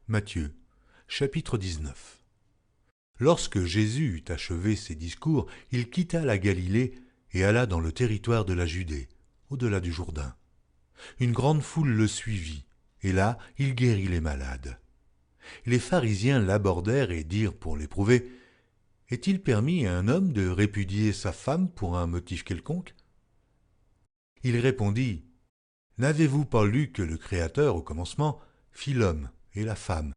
Matthieu, chapitre 19. Lorsque Jésus eut achevé ses discours, il quitta la Galilée et alla dans le territoire de la Judée, au-delà du Jourdain. Une grande foule le suivit, et là, il guérit les malades. Les pharisiens l'abordèrent et dirent pour l'éprouver, « Est-il permis à un homme de répudier sa femme pour un motif quelconque ?» Il répondit, « N'avez-vous pas lu que le Créateur, au commencement, fit l'homme et la femme,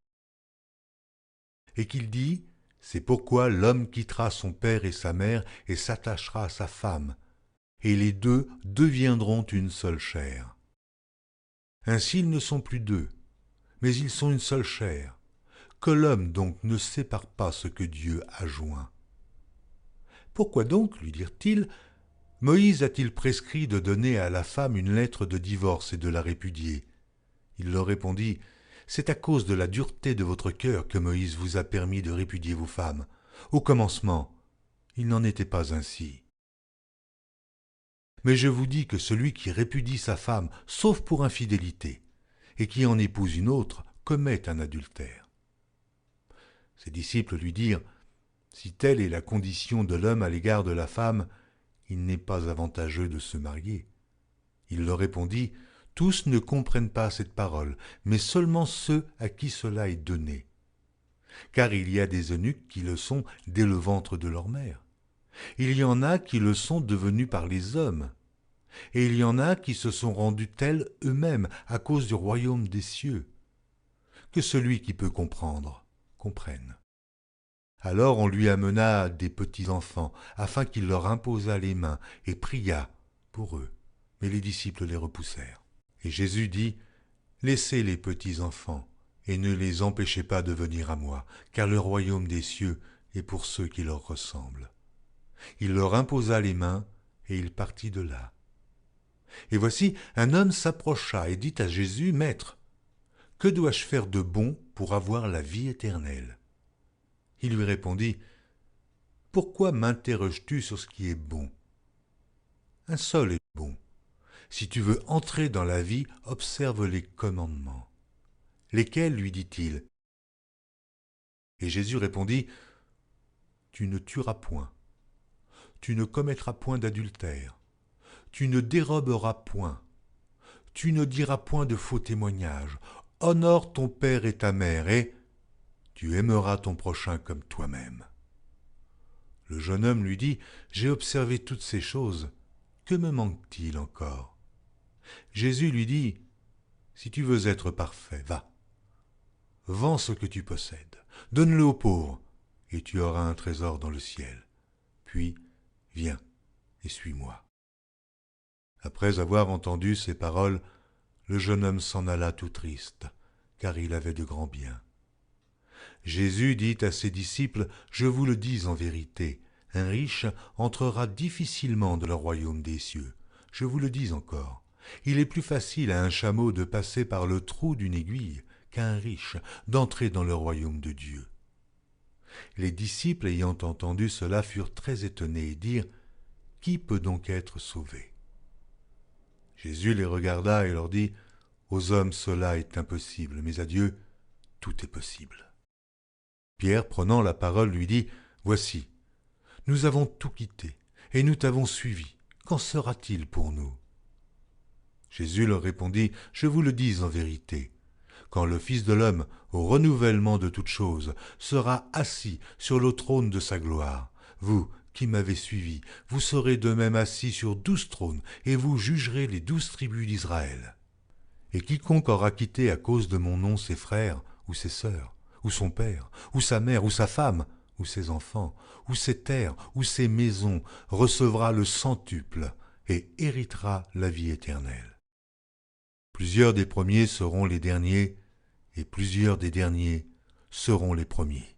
et qu'il dit, c'est pourquoi l'homme quittera son père et sa mère et s'attachera à sa femme, et les deux deviendront une seule chair. Ainsi ils ne sont plus deux, mais ils sont une seule chair. Que l'homme donc ne sépare pas ce que Dieu a joint. Pourquoi donc, lui dirent-ils, Moïse a-t-il prescrit de donner à la femme une lettre de divorce et de la répudier? Il leur répondit, c'est à cause de la dureté de votre cœur que Moïse vous a permis de répudier vos femmes. Au commencement, il n'en était pas ainsi. Mais je vous dis que celui qui répudie sa femme, sauf pour infidélité, et qui en épouse une autre, commet un adultère. Ses disciples lui dirent, si telle est la condition de l'homme à l'égard de la femme, il n'est pas avantageux de se marier. Il leur répondit, tous ne comprennent pas cette parole, mais seulement ceux à qui cela est donné. Car il y a des eunuques qui le sont dès le ventre de leur mère. Il y en a qui le sont devenus par les hommes. Et il y en a qui se sont rendus tels eux-mêmes à cause du royaume des cieux. Que celui qui peut comprendre, comprenne. Alors on lui amena des petits-enfants, afin qu'il leur imposât les mains et pria pour eux. Mais les disciples les repoussèrent. Et Jésus dit, « Laissez les petits-enfants, et ne les empêchez pas de venir à moi, car le royaume des cieux est pour ceux qui leur ressemblent. » Il leur imposa les mains, et il partit de là. Et voici, un homme s'approcha et dit à Jésus, « Maître, que dois-je faire de bon pour avoir la vie éternelle ?» Il lui répondit, « Pourquoi m'interroges-tu sur ce qui est bon? Un seul est bon. Si tu veux entrer dans la vie, observe les commandements. » Lesquels, lui dit-il? Et Jésus répondit, « Tu ne tueras point, tu ne commettras point d'adultère, tu ne déroberas point, tu ne diras point de faux témoignages, honore ton père et ta mère, et tu aimeras ton prochain comme toi-même. » Le jeune homme lui dit, « J'ai observé toutes ces choses, que me manque-t-il encore ?» Jésus lui dit, « Si tu veux être parfait, va. Vends ce que tu possèdes, donne-le aux pauvres, et tu auras un trésor dans le ciel. Puis, viens et suis-moi. » Après avoir entendu ces paroles, le jeune homme s'en alla tout triste, car il avait de grands biens. Jésus dit à ses disciples, « Je vous le dis en vérité, un riche entrera difficilement dans le royaume des cieux. Je vous le dis encore, il est plus facile à un chameau de passer par le trou d'une aiguille qu'à un riche d'entrer dans le royaume de Dieu. » Les disciples ayant entendu cela furent très étonnés et dirent, « Qui peut donc être sauvé ?» Jésus les regarda et leur dit, « Aux hommes cela est impossible, mais à Dieu tout est possible. » Pierre, prenant la parole, lui dit, « Voici, nous avons tout quitté, et nous t'avons suivi. Qu'en sera-t-il pour nous ?» Jésus leur répondit, « Je vous le dis en vérité, quand le Fils de l'homme, au renouvellement de toutes choses, sera assis sur le trône de sa gloire, vous qui m'avez suivi, vous serez de même assis sur 12 trônes, et vous jugerez les 12 tribus d'Israël. Et quiconque aura quitté à cause de mon nom ses frères ou ses sœurs, ou son père, ou sa mère, ou sa femme, ou ses enfants, ou ses terres, ou ses maisons, recevra le centuple et héritera la vie éternelle. Plusieurs des premiers seront les derniers, et plusieurs des derniers seront les premiers. »